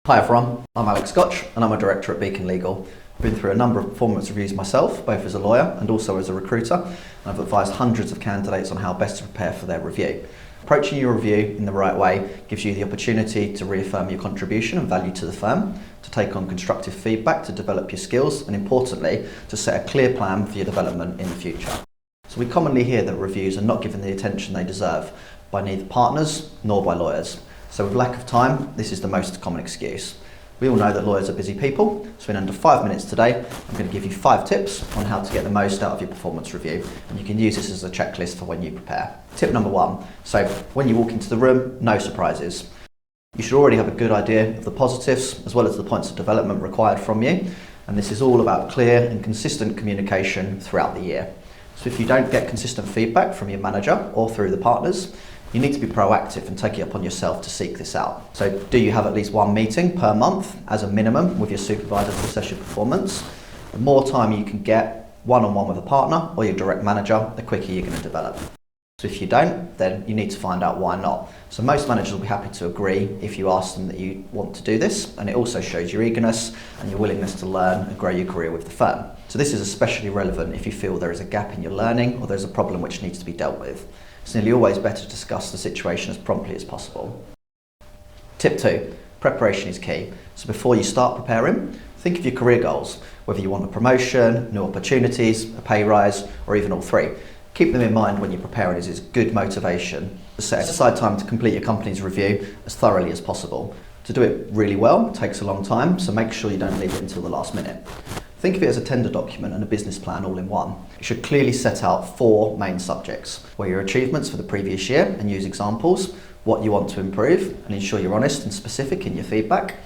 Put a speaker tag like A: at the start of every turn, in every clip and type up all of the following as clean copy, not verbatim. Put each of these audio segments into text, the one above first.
A: Hi everyone, I'm Alex Gotch and I'm a director at Beacon Legal. I've been through a number of performance reviews myself, both as a lawyer and also as a recruiter, and I've advised hundreds of candidates on how best to prepare for their review. Approaching your review in the right way gives you the opportunity to reaffirm your contribution and value to the firm, to take on constructive feedback to develop your skills, and importantly, to set a clear plan for your development in the future. So we commonly hear that reviews are not given the attention they deserve by neither partners nor by lawyers. So with lack of time, this is the most common excuse. We all know that lawyers are busy people, so in under 5 minutes today, I'm going to give you 5 tips on how to get the most out of your performance review, and you can use this as a checklist for when you prepare. Tip number 1, so when you walk into the room, no surprises. You should already have a good idea of the positives as well as the points of development required from you, and this is all about clear and consistent communication throughout the year. So if you don't get consistent feedback from your manager or through the partners, you need to be proactive and take it upon yourself to seek this out. So do you have at least one meeting per month as a minimum with your supervisor to assess your performance? The more time you can get one-on-one with a partner or your direct manager, the quicker you're going to develop. So if you don't, then you need to find out why not. So most managers will be happy to agree if you ask them that you want to do this, and it also shows your eagerness and your willingness to learn and grow your career with the firm. So this is especially relevant if you feel there is a gap in your learning or there's a problem which needs to be dealt with. It's nearly always better to discuss the situation as promptly as possible. Tip 2, preparation is key. So before you start preparing, think of your career goals, whether you want a promotion, new opportunities, a pay rise, or even all three. Keep them in mind when you're preparing, as it's good motivation to set aside time to complete your company's review as thoroughly as possible. To do it really well takes a long time, so make sure you don't leave it until the last minute. Think of it as a tender document and a business plan all in one. It should clearly set out 4 main subjects, where your achievements for the previous year and use examples, what you want to improve and ensure you're honest and specific in your feedback,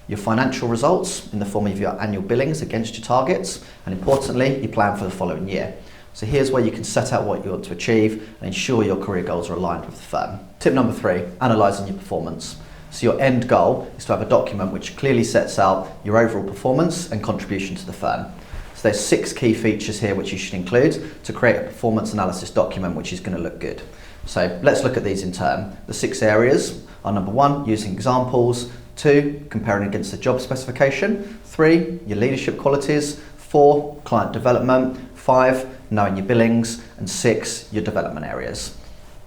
A: your financial results in the form of your annual billings against your targets, and importantly, your plan for the following year. So here's where you can set out what you want to achieve and ensure your career goals are aligned with the firm. Tip number 3, analysing your performance. So your end goal is to have a document which clearly sets out your overall performance and contribution to the firm. So there's 6 key features here which you should include to create a performance analysis document which is going to look good. So let's look at these in turn. The 6 areas are: number 1, using examples; 2, comparing against the job specification; 3, your leadership qualities; 4, client development; 5, knowing your billings; and 6, your development areas.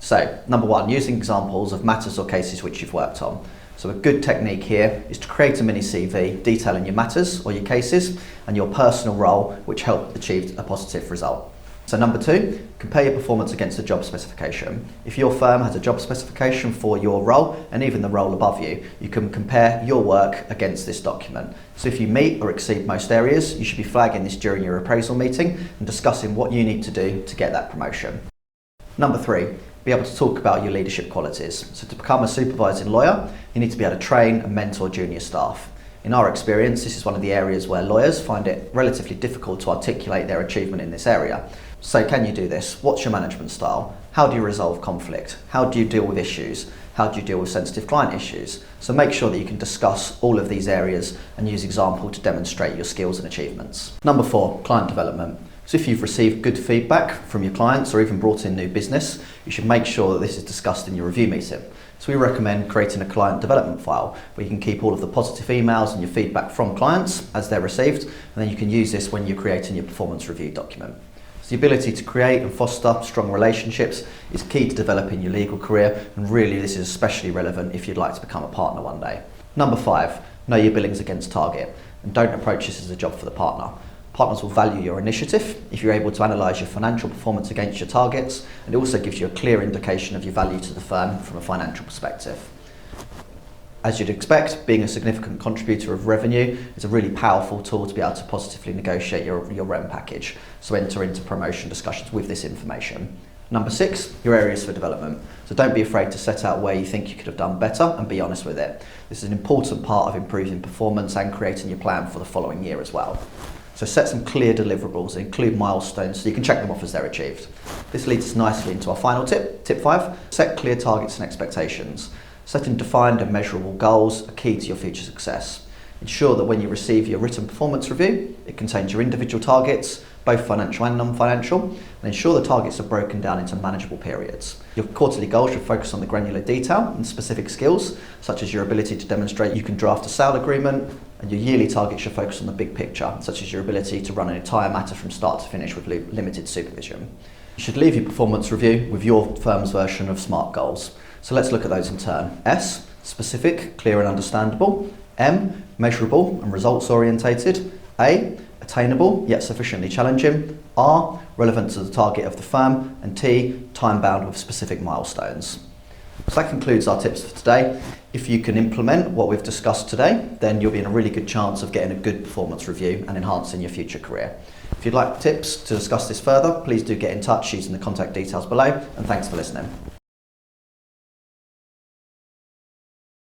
A: So number 1, using examples of matters or cases which you've worked on. So a good technique here is to create a mini CV detailing your matters or your cases and your personal role which helped achieve a positive result. So number 2, compare your performance against the job specification. If your firm has a job specification for your role and even the role above you, you can compare your work against this document. So if you meet or exceed most areas, you should be flagging this during your appraisal meeting and discussing what you need to do to get that promotion. Number 3, be able to talk about your leadership qualities. So to become a supervising lawyer, you need to be able to train and mentor junior staff. In our experience, this is one of the areas where lawyers find it relatively difficult to articulate their achievement in this area. So can you do this? What's your management style? How do you resolve conflict? How do you deal with issues? How do you deal with sensitive client issues? So make sure that you can discuss all of these areas and use example to demonstrate your skills and achievements. Number 4, client development. So if you've received good feedback from your clients or even brought in new business, you should make sure that this is discussed in your review meeting. So we recommend creating a client development file where you can keep all of the positive emails and your feedback from clients as they're received, and then you can use this when you're creating your performance review document. So the ability to create and foster strong relationships is key to developing your legal career, and really this is especially relevant if you'd like to become a partner one day. Number 5, know your billings against target, and don't approach this as a job for the partner. Partners will value your initiative if you're able to analyse your financial performance against your targets, and it also gives you a clear indication of your value to the firm from a financial perspective. As you'd expect, being a significant contributor of revenue is a really powerful tool to be able to positively negotiate your rent package, so enter into promotion discussions with this information. Number 6, your areas for development. So don't be afraid to set out where you think you could have done better and be honest with it. This is an important part of improving performance and creating your plan for the following year as well. So set some clear deliverables, include milestones so you can check them off as they're achieved. This leads us nicely into our final tip, tip 5, set clear targets and expectations. Setting defined and measurable goals are key to your future success. Ensure that when you receive your written performance review, it contains your individual targets, both financial and non-financial, and ensure the targets are broken down into manageable periods. Your quarterly goals should focus on the granular detail and specific skills, such as your ability to demonstrate you can draft a sale agreement, and your yearly target should focus on the big picture, such as your ability to run an entire matter from start to finish with limited supervision. You should leave your performance review with your firm's version of SMART goals. So let's look at those in turn. S, specific, clear and understandable. M, measurable and results orientated. A, attainable yet sufficiently challenging. R, relevant to the target of the firm. And T, time bound with specific milestones. So that concludes our tips for today. If you can implement what we've discussed today, then you'll be in a really good chance of getting a good performance review and enhancing your future career. If you'd like tips to discuss this further, please do get in touch using the contact details below, and thanks for listening.